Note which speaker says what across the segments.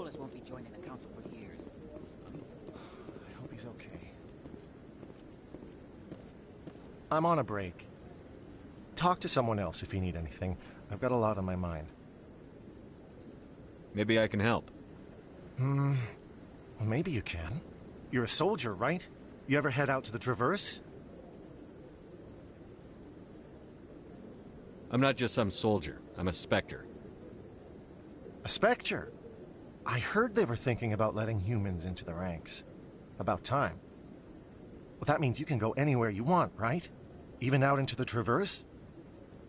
Speaker 1: Nicholas won't be joining the council for years.
Speaker 2: I hope he's okay. I'm on a break. Talk to someone else if you need anything. I've got a lot on my mind.
Speaker 3: Maybe I can help.
Speaker 2: Well, maybe you can. You're a soldier, right? You ever head out to the Traverse?
Speaker 3: I'm not just some soldier. I'm a Spectre.
Speaker 2: A Spectre? I heard they were thinking about letting humans into the ranks. About time. Well, that means you can go anywhere you want, right? Even out into the Traverse?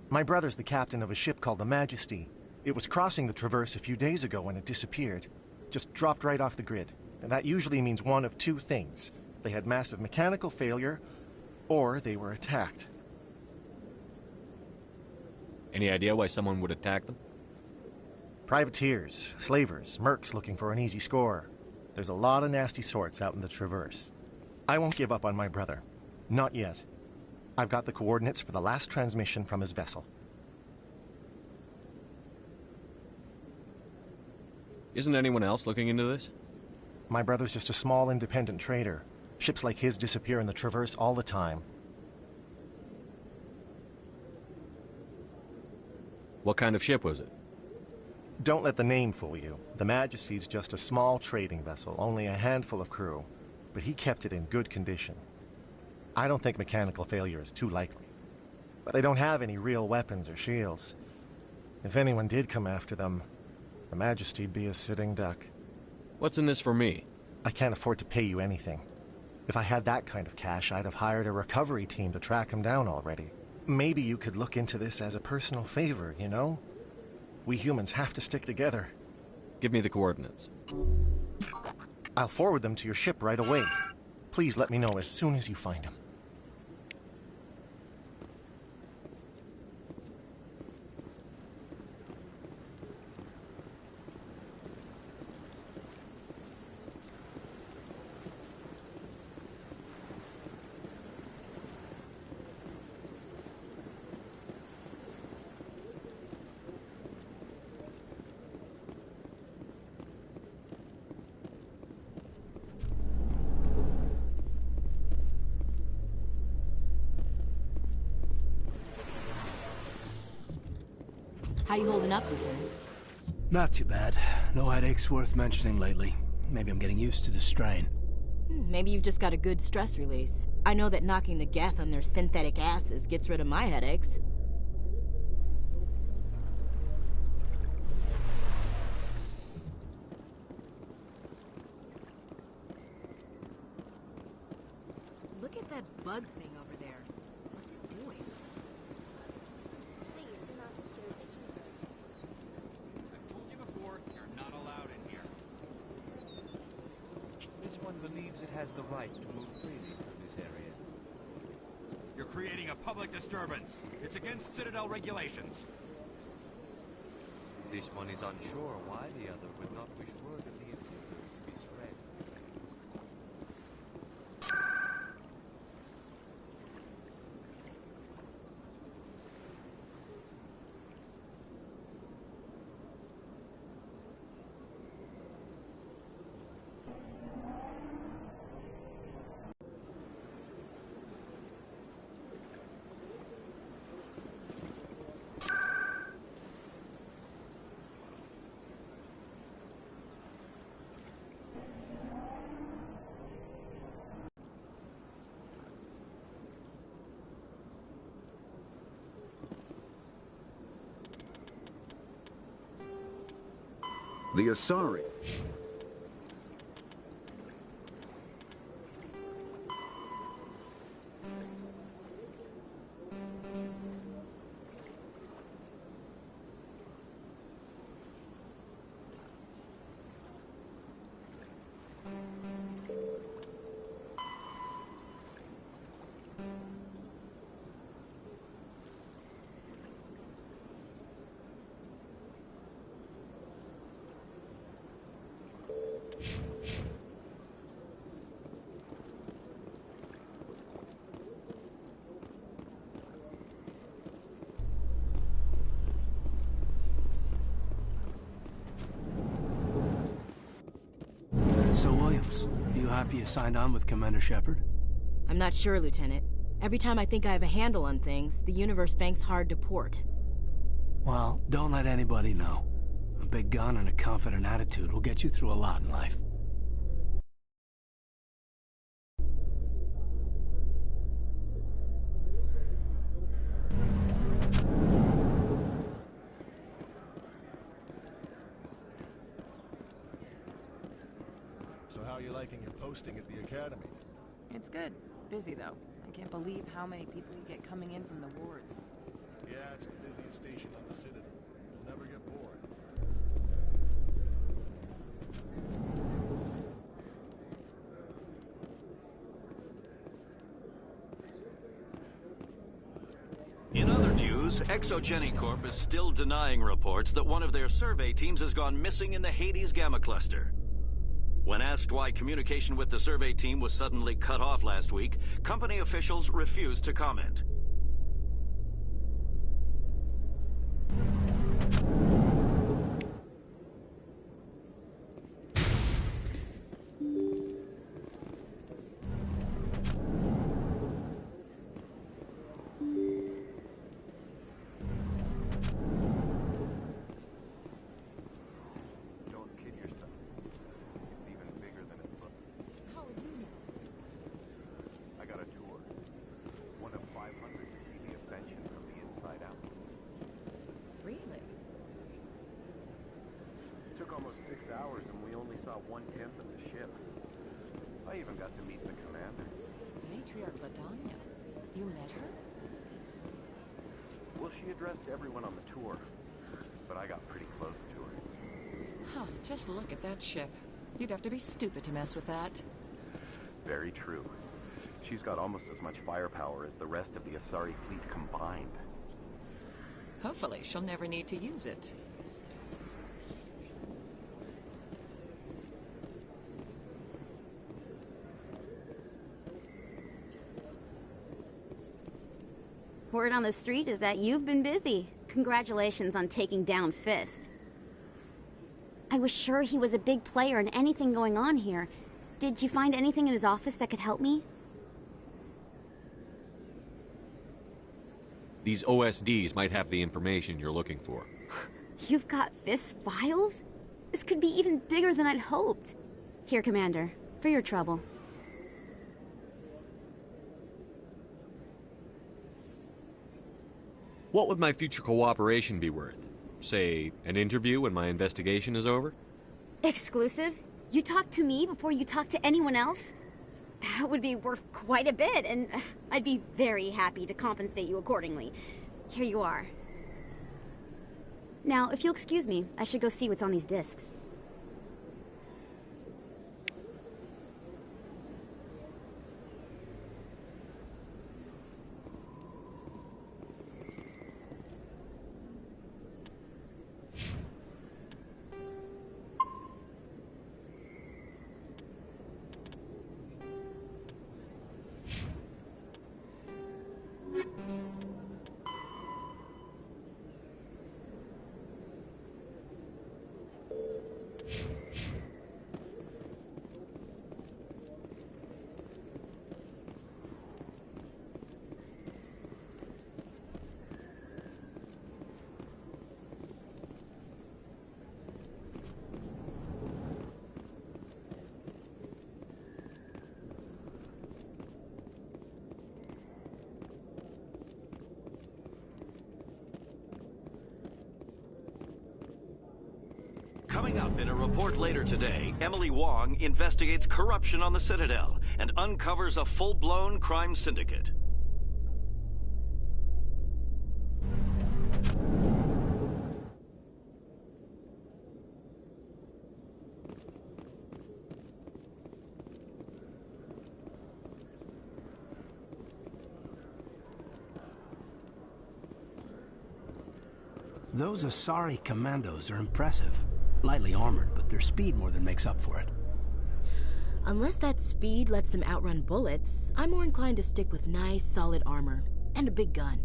Speaker 2: My brother's the captain of a ship called the Majesty. It was crossing the Traverse a few days ago when it disappeared. Just dropped right off the grid. And that usually means one of two things. They had massive mechanical failure, or they were attacked.
Speaker 3: Any idea why someone would attack them?
Speaker 2: Privateers, slavers, mercs looking for an easy score. There's a lot of nasty sorts out in the Traverse. I won't give up on my brother. Not yet. I've got the coordinates for the last transmission from his vessel.
Speaker 3: Isn't anyone else looking into this?
Speaker 2: My brother's just a small independent trader. Ships like his disappear in the Traverse all the time.
Speaker 3: What kind of ship was it?
Speaker 2: Don't let the name fool you. The Majesty's just a small trading vessel, only a handful of crew. But he kept it in good condition. I don't think mechanical failure is too likely. But they don't have any real weapons or shields. If anyone did come after them, the Majesty'd be a sitting duck.
Speaker 3: What's in this for me?
Speaker 2: I can't afford to pay you anything. If I had that kind of cash, I'd have hired a recovery team to track him down already. Maybe you could look into this as a personal favor, you know? We humans have to stick together.
Speaker 3: Give me the coordinates.
Speaker 2: I'll forward them to your ship right away. Please let me know as soon as you find them.
Speaker 4: How you holding up, Lieutenant?
Speaker 5: Not too bad. No headaches worth mentioning lately. Maybe I'm getting used to the strain.
Speaker 4: Maybe you've just got a good stress release. I know that knocking the Geth on their synthetic asses gets rid of my headaches. Look at that bug thing over there. What's it doing?
Speaker 6: Please do not disturb the keepers.
Speaker 7: I've told you before, you're not allowed in here.
Speaker 8: This one believes it has the right to move freely through this area.
Speaker 7: You're creating a public disturbance. It's against Citadel regulations.
Speaker 8: This one is unsure why the other would not wish word of the intruders to be spread.
Speaker 9: The Asari.
Speaker 5: Williams, you happy you signed on with Commander Shepard?
Speaker 4: I'm not sure, Lieutenant. Every time I think I have a handle on things, the universe bank's hard to port.
Speaker 5: Well, don't let anybody know. A big gun and a confident attitude will get you through a lot in life.
Speaker 2: So how are you liking your posting at the academy?
Speaker 9: It's good. Busy, though. I can't believe how many people you get coming in from the wards.
Speaker 2: Yeah, it's the busiest station on the Citadel. You'll never get bored.
Speaker 10: In other news, Exogeny Corp is still denying reports that one of their survey teams has gone missing in the Hades Gamma Cluster. When asked why communication with the survey team was suddenly cut off last week, company officials refused to comment.
Speaker 8: Don't kid yourself. It's even bigger than it looks.
Speaker 6: How would you know?
Speaker 8: I got a tour. One of 500 to see the Ascension from the inside out.
Speaker 6: Really?
Speaker 8: Took almost 6 hours and we only saw 1/10 of the ship. I even got to meet the commander.
Speaker 6: Matriarch Ladanya. You met her?
Speaker 8: Well, she addressed everyone on the tour, but I got pretty close to her.
Speaker 6: Huh, just look at that ship. You'd have to be stupid to mess with that.
Speaker 8: Very true. She's got almost as much firepower as the rest of the Asari fleet combined.
Speaker 6: Hopefully, she'll never need to use it.
Speaker 11: Word on the street is that you've been busy. Congratulations on taking down Fist. I was sure he was a big player in anything going on here. Did you find anything in his office that could help me?
Speaker 3: These OSDs might have the information you're looking for.
Speaker 11: You've got Fist's files? This could be even bigger than I'd hoped. Here, Commander, for your trouble.
Speaker 3: What would my future cooperation be worth? Say, an interview when my investigation is over?
Speaker 11: Exclusive? You talk to me before you talk to anyone else? That would be worth quite a bit, and I'd be very happy to compensate you accordingly. Here you are. Now, if you'll excuse me, I should go see what's on these discs.
Speaker 10: Coming up in a report later today, Emily Wong investigates corruption on the Citadel and uncovers a full-blown crime syndicate.
Speaker 5: Those Asari commandos are impressive. Lightly armored, but their speed more than makes up for it.
Speaker 4: Unless that speed lets them outrun bullets, I'm more inclined to stick with nice, solid armor. And a big gun.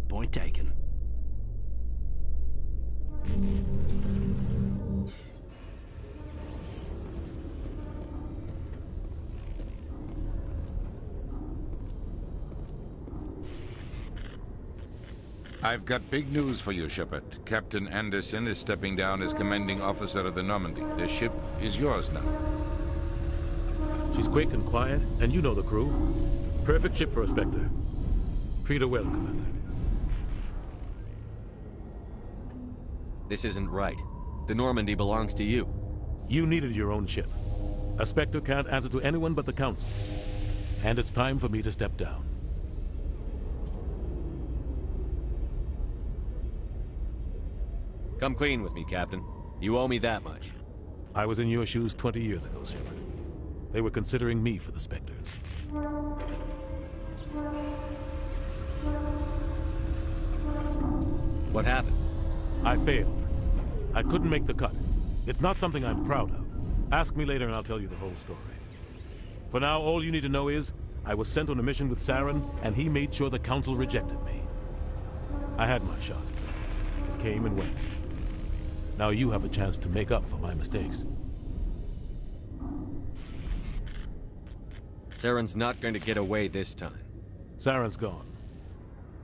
Speaker 5: Point taken.
Speaker 12: I've got big news for you, Shepard. Captain Anderson is stepping down as commanding officer of the Normandy. The ship is yours now.
Speaker 13: She's quick and quiet, and you know the crew. Perfect ship for a Spectre. Treat her well, Commander.
Speaker 3: This isn't right. The Normandy belongs to you.
Speaker 13: You needed your own ship. A Spectre can't answer to anyone but the Council. And it's time for me to step down.
Speaker 3: Come clean with me, Captain. You owe me that much.
Speaker 13: I was in your shoes 20 years ago, Shepard. They were considering me for the Spectres.
Speaker 3: What happened?
Speaker 13: I failed. I couldn't make the cut. It's not something I'm proud of. Ask me later and I'll tell you the whole story. For now, all you need to know is, I was sent on a mission with Saren, and he made sure the Council rejected me. I had my shot. It came and went. Now you have a chance to make up for my mistakes.
Speaker 3: Saren's not going to get away this time.
Speaker 13: Saren's gone.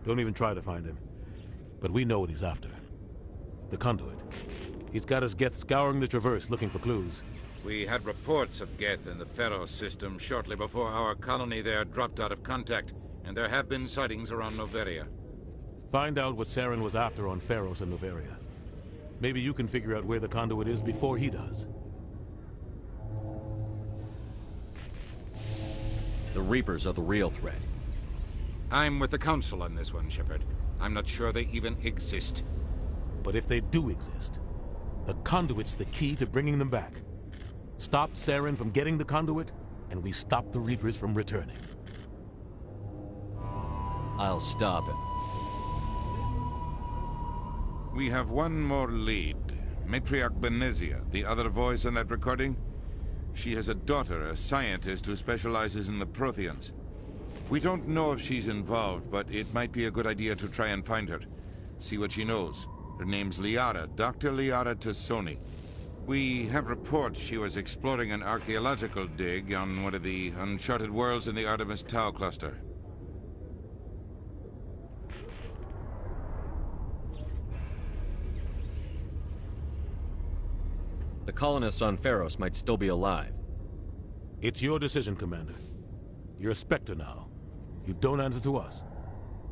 Speaker 13: Don't even try to find him. But we know what he's after. The conduit. He's got his Geth scouring the Traverse looking for clues.
Speaker 12: We had reports of Geth in the Pharos system shortly before our colony there dropped out of contact, and there have been sightings around Noveria.
Speaker 13: Find out what Saren was after on Pharos and Noveria. Maybe you can figure out where the conduit is before he does.
Speaker 3: The Reapers are the real threat.
Speaker 12: I'm with the Council on this one, Shepard. I'm not sure they even exist.
Speaker 13: But if they do exist, the conduit's the key to bringing them back. Stop Saren from getting the conduit, and we stop the Reapers from returning.
Speaker 3: I'll stop him.
Speaker 12: We have one more lead. Matriarch Benezia, the other voice on that recording. She has a daughter, a scientist who specializes in the Protheans. We don't know if she's involved, but it might be a good idea to try and find her. See what she knows. Her name's Liara, Dr. Liara Tassoni. We have reports she was exploring an archaeological dig on one of the uncharted worlds in the Artemis Tau cluster.
Speaker 3: The colonists on Pharos might still be alive.
Speaker 13: It's your decision, Commander. You're a Spectre now. You don't answer to us.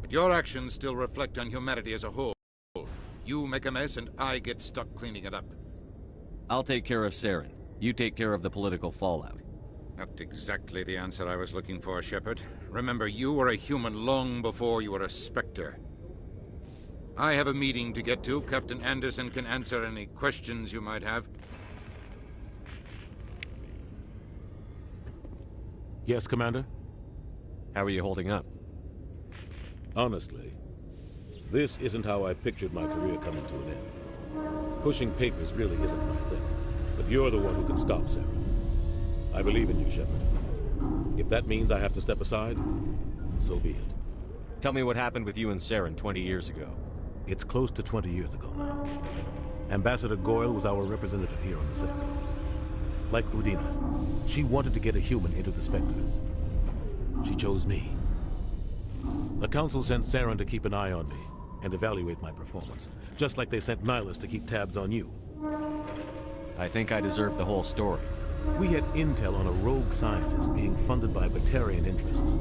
Speaker 12: But your actions still reflect on humanity as a whole. You make a mess and I get stuck cleaning it up.
Speaker 3: I'll take care of Saren. You take care of the political fallout.
Speaker 12: Not exactly the answer I was looking for, Shepard. Remember, you were a human long before you were a Spectre. I have a meeting to get to. Captain Anderson can answer any questions you might have.
Speaker 13: Yes, Commander?
Speaker 3: How are you holding up?
Speaker 13: Honestly, this isn't how I pictured my career coming to an end. Pushing papers really isn't my thing. But you're the one who can stop Saren. I believe in you, Shepard. If that means I have to step aside, so be it.
Speaker 3: Tell me what happened with you and Saren 20 years ago.
Speaker 13: It's close to 20 years ago now. Ambassador Goyle was our representative here on the Citadel. Like Udina, she wanted to get a human into the Spectres. She chose me. The Council sent Saren to keep an eye on me and evaluate my performance, just like they sent Nihilus to keep tabs on you.
Speaker 3: I think I deserve the whole story.
Speaker 13: We had intel on a rogue scientist being funded by Batarian interests.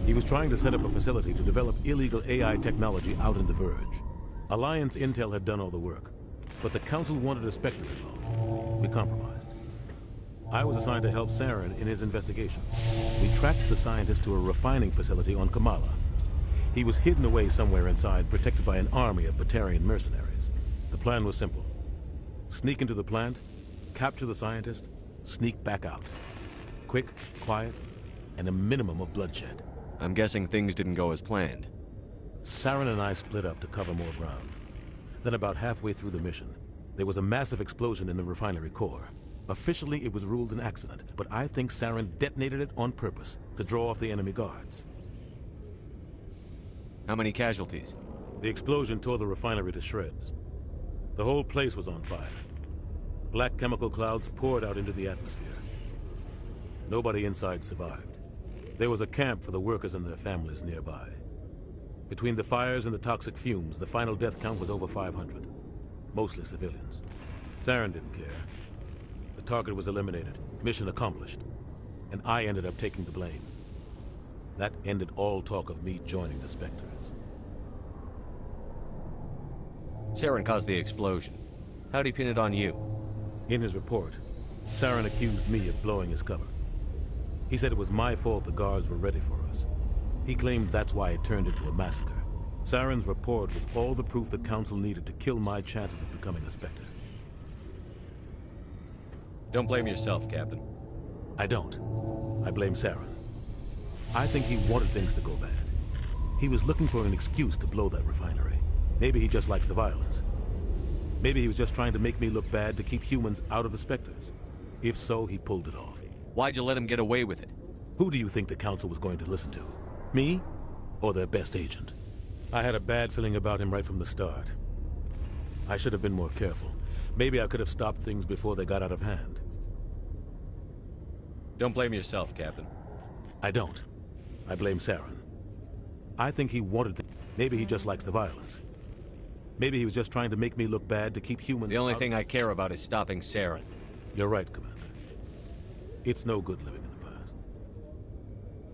Speaker 13: He was trying to set up a facility to develop illegal AI technology out in the Verge. Alliance intel had done all the work, but the Council wanted a Spectre involved. We compromised. I was assigned to help Saren in his investigation. We tracked the scientist to a refining facility on Kamala. He was hidden away somewhere inside, protected by an army of Batarian mercenaries. The plan was simple. Sneak into the plant, capture the scientist, sneak back out. Quick, quiet, and a minimum of bloodshed.
Speaker 3: I'm guessing things didn't go as planned.
Speaker 13: Saren and I split up to cover more ground. Then about halfway through the mission, there was a massive explosion in the refinery core. Officially, it was ruled an accident, but I think Saren detonated it on purpose to draw off the enemy guards.
Speaker 3: How many casualties?
Speaker 13: The explosion tore the refinery to shreds. The whole place was on fire. Black chemical clouds poured out into the atmosphere. Nobody inside survived. There was a camp for the workers and their families nearby. Between the fires and the toxic fumes, the final death count was over 500. Mostly civilians. Saren didn't care. The target was eliminated. Mission accomplished. And I ended up taking the blame. That ended all talk of me joining the Spectres.
Speaker 3: Saren caused the explosion. How'd he pin it on you?
Speaker 13: In his report, Saren accused me of blowing his cover. He said it was my fault the guards were ready for us. He claimed that's why it turned into a massacre. Saren's report was all the proof the Council needed to kill my chances of becoming a Spectre.
Speaker 3: Don't blame yourself, Captain.
Speaker 13: I don't. I blame Saren. I think he wanted things to go bad. He was looking for an excuse to blow that refinery. Maybe he just likes the violence. Maybe he was just trying to make me look bad to keep humans out of the Spectres. If so, he pulled it off.
Speaker 3: Why'd you let him get away with it?
Speaker 13: Who do you think the Council was going to listen to? Me? Or their best agent? I had a bad feeling about him right from the start. I should have been more careful. Maybe I could have stopped things before they got out of hand.
Speaker 3: Don't blame yourself, Captain.
Speaker 13: I don't. I blame Saren. I think he wanted maybe he just likes the violence. Maybe he was just trying to make me look bad to keep humans.
Speaker 3: The only thing I care about is stopping Saren.
Speaker 13: You're right, Commander. It's no good living in the past.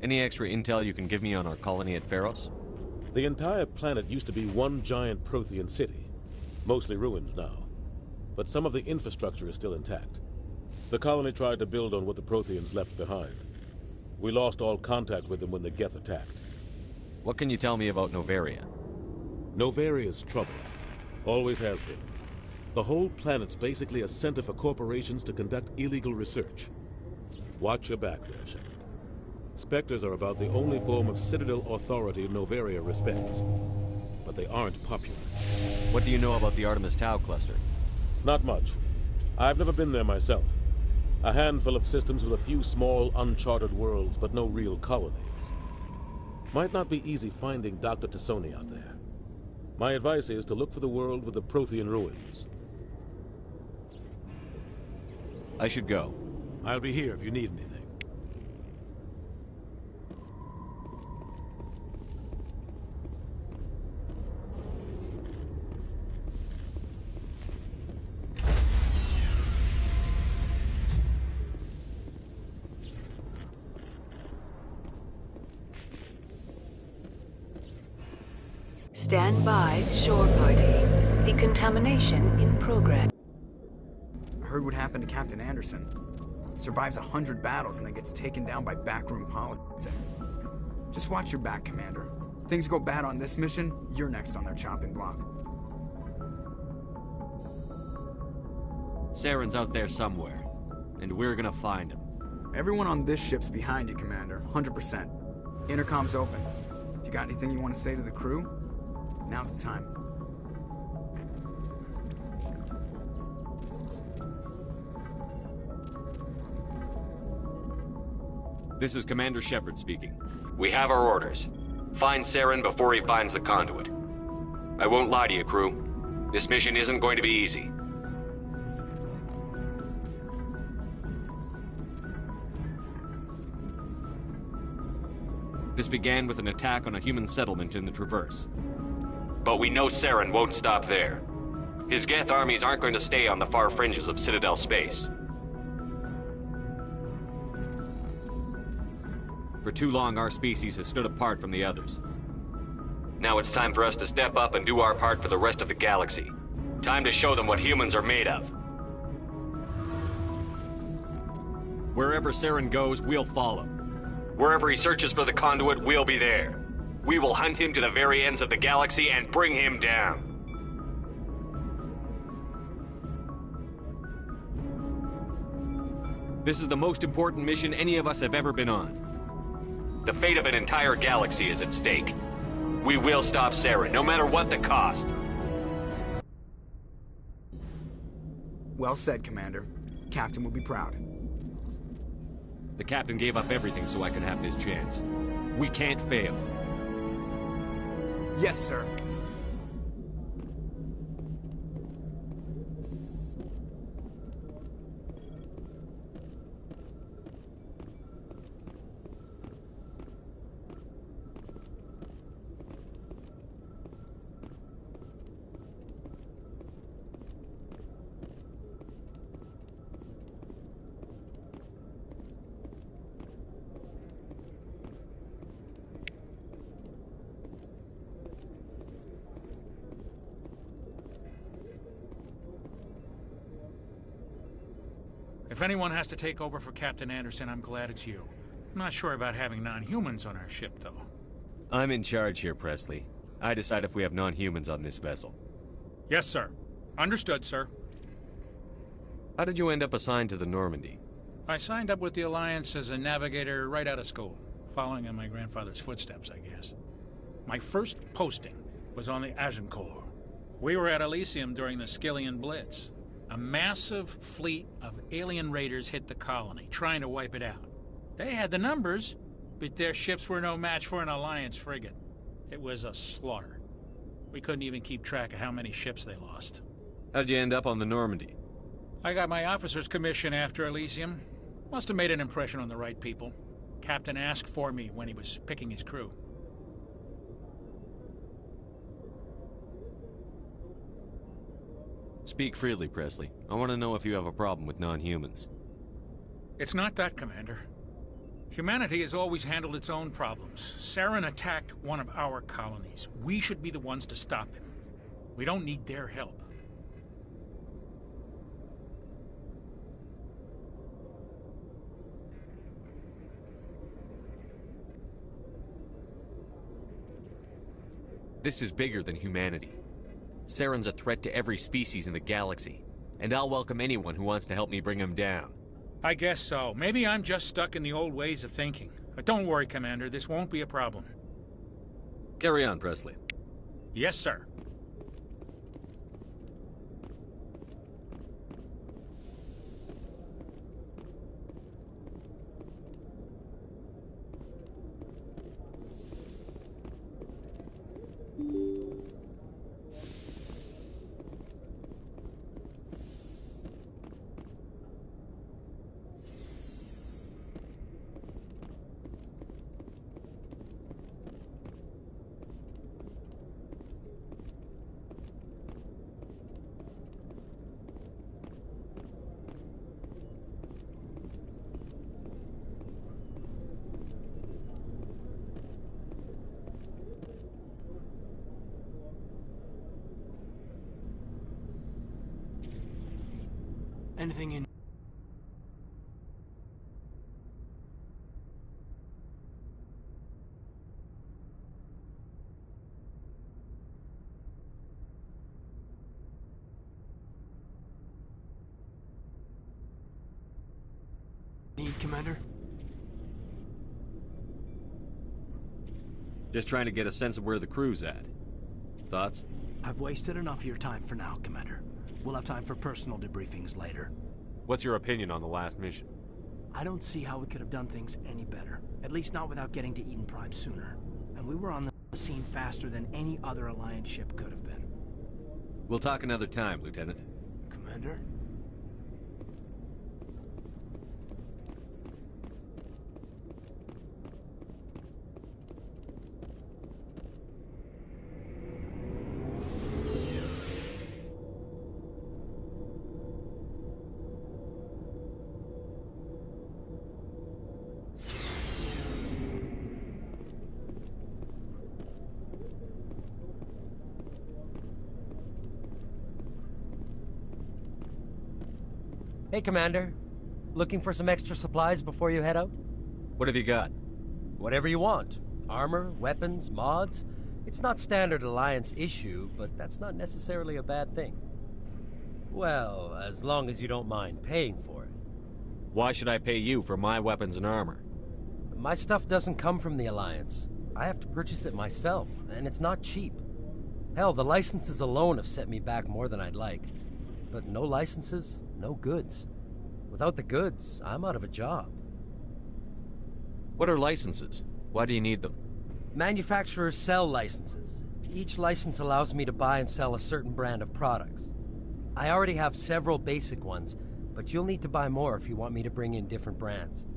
Speaker 3: Any extra intel you can give me on our colony at Pharos?
Speaker 13: The entire planet used to be one giant Prothean city. Mostly ruins now. But some of the infrastructure is still intact. The colony tried to build on what the Protheans left behind. We lost all contact with them when the Geth attacked.
Speaker 3: What can you tell me about Novaria?
Speaker 13: Novaria's trouble. Always has been. The whole planet's basically a center for corporations to conduct illegal research. Watch your back there, Shepard. Spectres are about the only form of Citadel authority Novaria respects. But they aren't popular.
Speaker 3: What do you know about the Artemis Tau cluster?
Speaker 13: Not much. I've never been there myself. A handful of systems with a few small, uncharted worlds, but no real colonies. Might not be easy finding Dr. Tassoni out there. My advice is to look for the world with the Prothean ruins.
Speaker 3: I should go.
Speaker 13: I'll be here if you need anything.
Speaker 14: Stand by, shore party. Decontamination in progress.
Speaker 1: I heard what happened to Captain Anderson. Survives 100 battles and then gets taken down by backroom politics. Just watch your back, Commander. Things go bad on this mission, you're next on their chopping block.
Speaker 3: Saren's out there somewhere, and we're gonna find him.
Speaker 1: Everyone on this ship's behind you, Commander. 100%. Intercom's open. If you got anything you want to say to the crew, now's the time.
Speaker 3: This is Commander Shepard speaking. We have our orders. Find Saren before he finds the conduit. I won't lie to you, crew. This mission isn't going to be easy. This began with an attack on a human settlement in the Traverse. But we know Saren won't stop there. His Geth armies aren't going to stay on the far fringes of Citadel space. For too long, our species has stood apart from the others. Now it's time for us to step up and do our part for the rest of the galaxy. Time to show them what humans are made of. Wherever Saren goes, we'll follow. Wherever he searches for the conduit, we'll be there. We will hunt him to the very ends of the galaxy and bring him down. This is the most important mission any of us have ever been on. The fate of an entire galaxy is at stake. We will stop Saren, no matter what the cost.
Speaker 1: Well said, Commander. Captain will be proud.
Speaker 3: The captain gave up everything so I could have this chance. We can't fail.
Speaker 1: Yes, sir.
Speaker 15: If anyone has to take over for Captain Anderson, I'm glad it's you. I'm not sure about having non-humans on our ship, though.
Speaker 3: I'm in charge here, Presley. I decide if we have non-humans on this vessel.
Speaker 15: Yes, sir. Understood, sir.
Speaker 3: How did you end up assigned to the Normandy?
Speaker 15: I signed up with the Alliance as a navigator right out of school, following in my grandfather's footsteps, I guess. My first posting was on the Agincourt. We were at Elysium during the Skillian Blitz. A massive fleet of alien raiders hit the colony, trying to wipe it out. They had the numbers, but their ships were no match for an Alliance frigate. It was a slaughter. We couldn't even keep track of how many ships they lost.
Speaker 3: How'd you end up on the Normandy?
Speaker 15: I got my officer's commission after Elysium. Must have made an impression on the right people. Captain asked for me when he was picking his crew.
Speaker 3: Speak freely, Presley. I want to know if you have a problem with non-humans.
Speaker 15: It's not that, Commander. Humanity has always handled its own problems. Saren attacked one of our colonies. We should be the ones to stop him. We don't need their help.
Speaker 3: This is bigger than humanity. Saren's a threat to every species in the galaxy, and I'll welcome anyone who wants to help me bring him down.
Speaker 15: I guess so. Maybe I'm just stuck in the old ways of thinking. But don't worry, Commander. This won't be a problem.
Speaker 3: Carry on, Presley.
Speaker 15: Yes, sir.
Speaker 5: Anything in... Need, Commander?
Speaker 3: Just trying to get a sense of where the crew's at. Thoughts?
Speaker 5: I've wasted enough of your time for now, Commander. We'll have time for personal debriefings later.
Speaker 3: What's your opinion on the last mission?
Speaker 5: I don't see how we could have done things any better. At least not without getting to Eden Prime sooner. And we were on the scene faster than any other Alliance ship could have been.
Speaker 3: We'll talk another time, Lieutenant.
Speaker 5: Commander?
Speaker 16: Hey, Commander. Looking for some extra supplies before you head out?
Speaker 3: What have you got?
Speaker 16: Whatever you want. Armor, weapons, mods. It's not standard Alliance issue, but that's not necessarily a bad thing. Well, as long as you don't mind paying for it.
Speaker 3: Why should I pay you for my weapons and armor?
Speaker 16: My stuff doesn't come from the Alliance. I have to purchase it myself, and it's not cheap. Hell, the licenses alone have set me back more than I'd like. But no licenses, no goods. Without the goods, I'm out of a job.
Speaker 3: What are licenses? Why do you need them?
Speaker 16: Manufacturers sell licenses. Each license allows me to buy and sell a certain brand of products. I already have several basic ones, but you'll need to buy more if you want me to bring in different brands.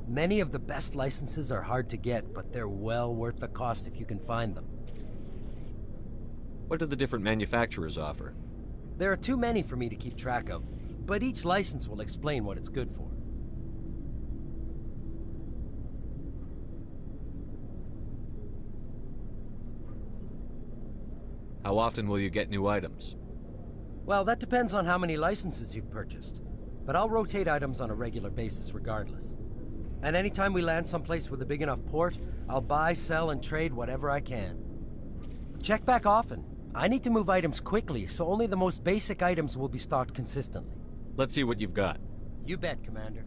Speaker 16: Many of the best licenses are hard to get, but they're well worth the cost if you can find them.
Speaker 3: What do the different manufacturers offer?
Speaker 16: There are too many for me to keep track of, but each license will explain what it's good for.
Speaker 3: How often will you get new items?
Speaker 16: Well, that depends on how many licenses you've purchased. but I'll rotate items on a regular basis regardless. And anytime we land someplace with a big enough port, I'll buy, sell, and trade whatever I can. Check back often. I need to move items quickly, so only the most basic items will be stocked consistently.
Speaker 3: Let's see what you've got.
Speaker 16: You bet, Commander.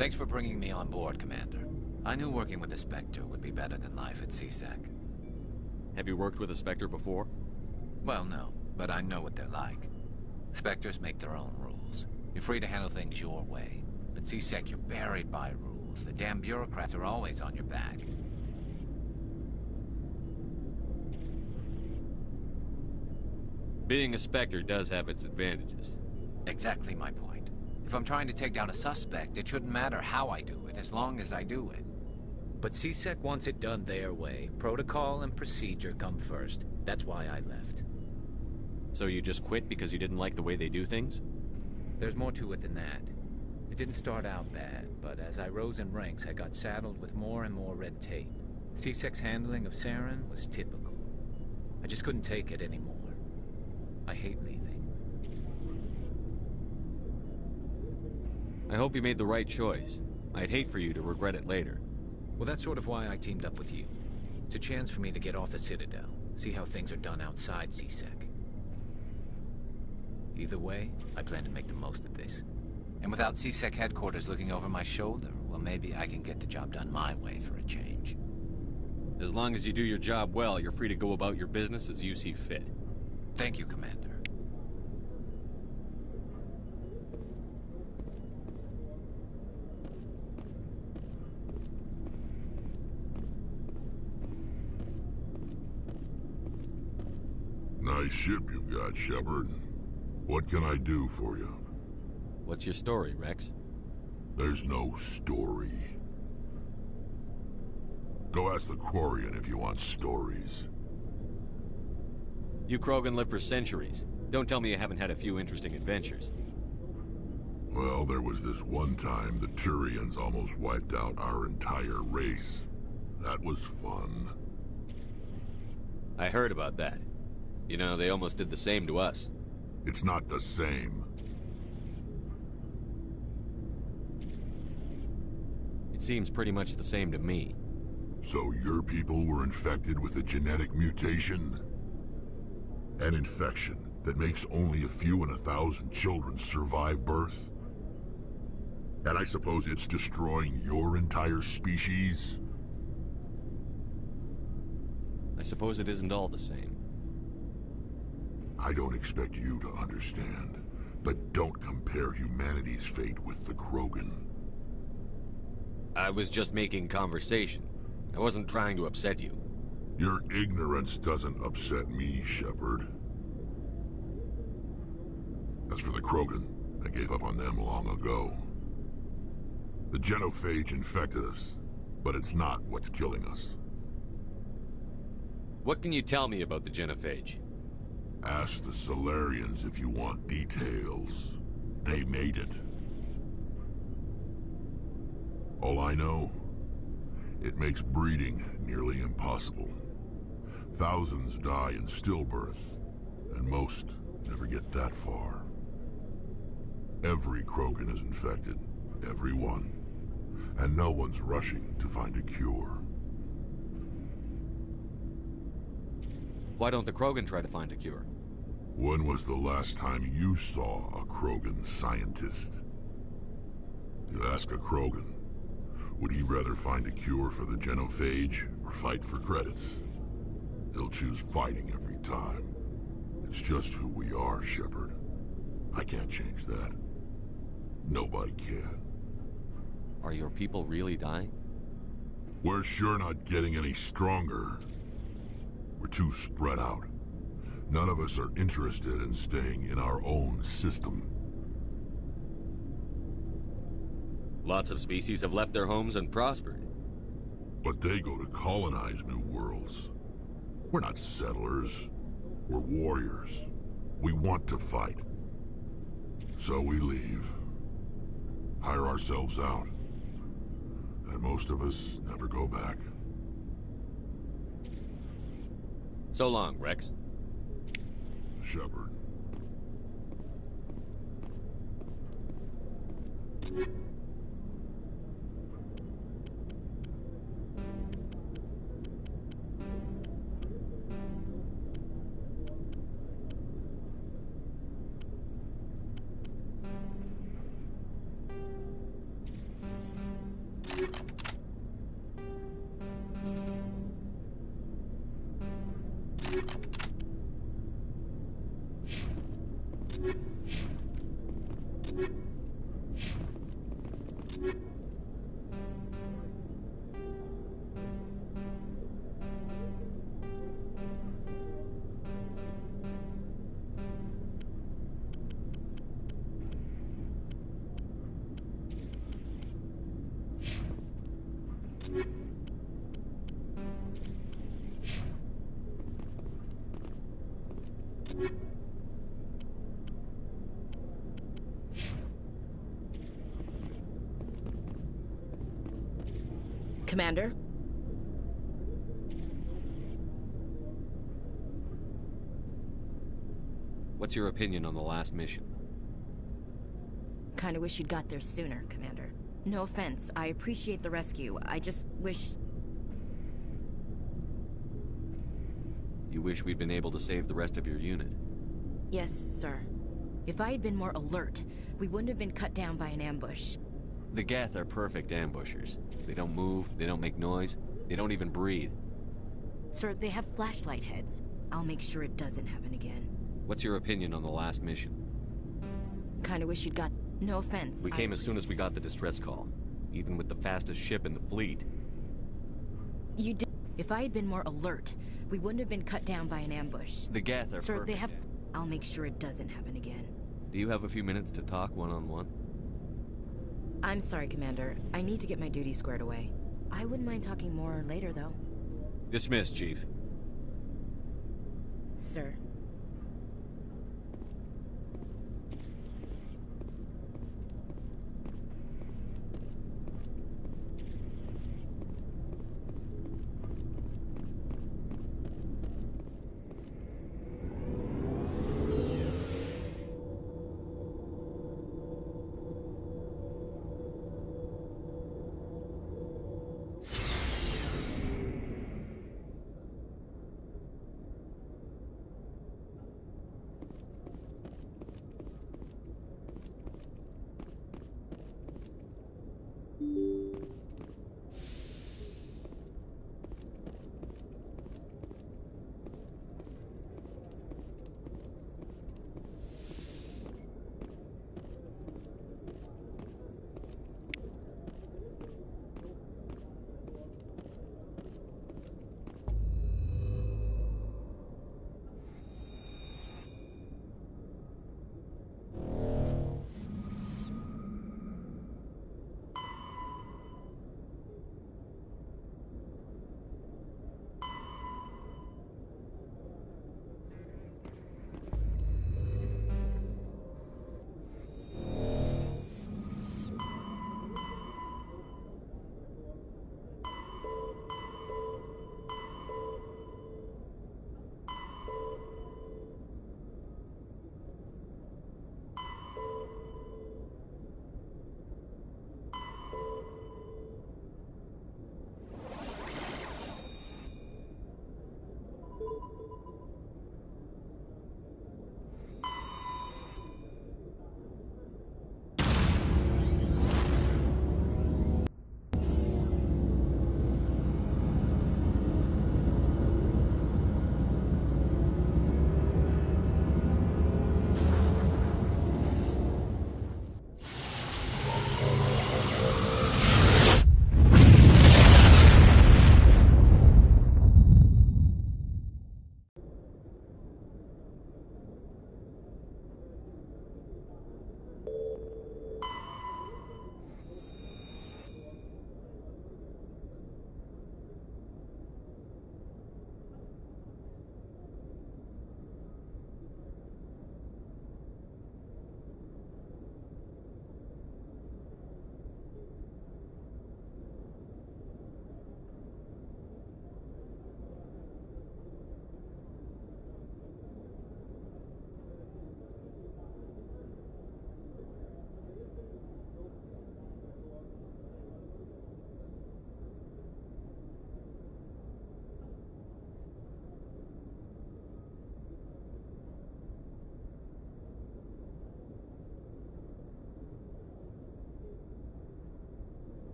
Speaker 17: Thanks for bringing me on board, Commander. I knew working with the Spectre would be better than life at CSEC.
Speaker 3: Have you worked with a Spectre before?
Speaker 17: Well, no, but I know what they're like. Spectres make their own rules. You're free to handle things your way. At CSEC, you're buried by rules. The damn bureaucrats are always on your back.
Speaker 3: Being a Spectre does have its advantages.
Speaker 17: Exactly my point. If I'm trying to take down a suspect, it shouldn't matter how I do it, as long as I do it.
Speaker 18: But CSEC wants it done their way. Protocol and procedure come first. That's why I left.
Speaker 3: So you just quit because you didn't like the way they do things?
Speaker 18: There's more to it than that. It didn't start out bad, but as I rose in ranks, I got saddled with more and more red tape. CSEC's handling of Saren was typical. I just couldn't take it anymore. I hate leaving.
Speaker 3: I hope you made the right choice. I'd hate for you to regret it later.
Speaker 18: Well, that's sort of why I teamed up with you. It's a chance for me to get off the Citadel, see how things are done outside CSEC. Either way, I plan to make the most of this.
Speaker 17: And without CSEC headquarters looking over my shoulder, well, maybe I can get the job done my way for a change.
Speaker 3: As long as you do your job well, you're free to go about your business as you see fit.
Speaker 17: Thank you, Commander.
Speaker 19: Nice ship you've got, Shepard. What can I do for you?
Speaker 3: What's your story, Rex?
Speaker 19: There's no story. Go ask the Quarian if you want stories.
Speaker 3: You Krogan live for centuries. Don't tell me you haven't had a few interesting adventures.
Speaker 19: Well, there was this one time the Turians almost wiped out our entire race. That was fun.
Speaker 3: I heard about that. You know, they almost did the same to us.
Speaker 19: It's not the same.
Speaker 3: It seems pretty much the same to me.
Speaker 19: So your people were infected with a genetic mutation? An infection that makes only a few in 1,000 children survive birth? And I suppose it's destroying your entire species?
Speaker 3: I suppose it isn't all the same.
Speaker 19: I don't expect you to understand, but don't compare humanity's fate with the Krogan.
Speaker 3: I was just making conversation. I wasn't trying to upset you.
Speaker 19: Your ignorance doesn't upset me, Shepard. As for the Krogan, I gave up on them long ago. The genophage infected us, but it's not what's killing us.
Speaker 3: What can you tell me about the genophage?
Speaker 19: Ask the Solarians if you want details. They made it. All I know, it makes breeding nearly impossible. Thousands die in stillbirth, and most never get that far. Every Krogan is infected, every one. And no one's rushing to find a cure.
Speaker 3: Why don't the Krogan try to find a cure?
Speaker 19: When was the last time you saw a Krogan scientist? You ask a Krogan, would he rather find a cure for the genophage or fight for credits? He'll choose fighting every time. It's just who we are, Shepard. I can't change that. Nobody can.
Speaker 3: Are your people really dying?
Speaker 19: We're sure not getting any stronger. We're too spread out. None of us are interested in staying in our own system.
Speaker 3: Lots of species have left their homes and prospered.
Speaker 19: But they go to colonize new worlds. We're not settlers. We're warriors. We want to fight. So we leave. Hire ourselves out. And most of us never go back.
Speaker 3: So long, Rex.
Speaker 19: Shepard.
Speaker 4: Commander?
Speaker 3: What's your opinion on the last mission?
Speaker 4: Kinda wish you'd got there sooner, Commander. No offense, I appreciate the rescue. I just wish...
Speaker 3: You wish we'd been able to save the rest of your unit?
Speaker 4: Yes, sir. If I had been more alert, we wouldn't have been cut down by an ambush.
Speaker 3: The Geth are perfect ambushers. They don't move, they don't make noise, they don't even breathe.
Speaker 4: Sir, they have flashlight heads. I'll make sure it doesn't happen again.
Speaker 3: What's your opinion on the last mission?
Speaker 4: Kinda wish you'd got... No offense.
Speaker 3: We came as soon as we got the distress call. Even with the fastest ship in the fleet.
Speaker 4: You did... If I had been more alert, we wouldn't have been cut down by an ambush.
Speaker 3: The Geth are
Speaker 4: Sir,
Speaker 3: perfect.
Speaker 4: they have... I'll make sure it doesn't happen again.
Speaker 3: Do you have a few minutes to talk one-on-one?
Speaker 4: I'm sorry, Commander. I need to get my duty squared away. I wouldn't mind talking more later, though.
Speaker 3: Dismissed, Chief.
Speaker 4: Sir.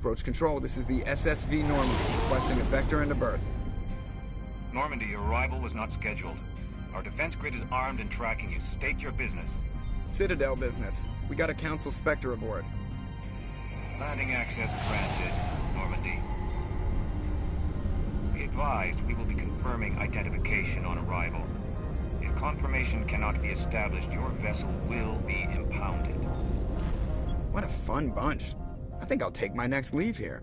Speaker 1: Approach control, this is the SSV Normandy, requesting a vector and a berth.
Speaker 20: Normandy, your arrival was not scheduled. Our defense grid is armed and tracking you. State your business.
Speaker 1: Citadel business. We got a Council Spectre aboard.
Speaker 20: Landing access granted, Normandy. Be advised, we will be confirming identification on arrival. If confirmation cannot be established, your vessel will be impounded.
Speaker 1: What a fun bunch. I think I'll take my next leave here.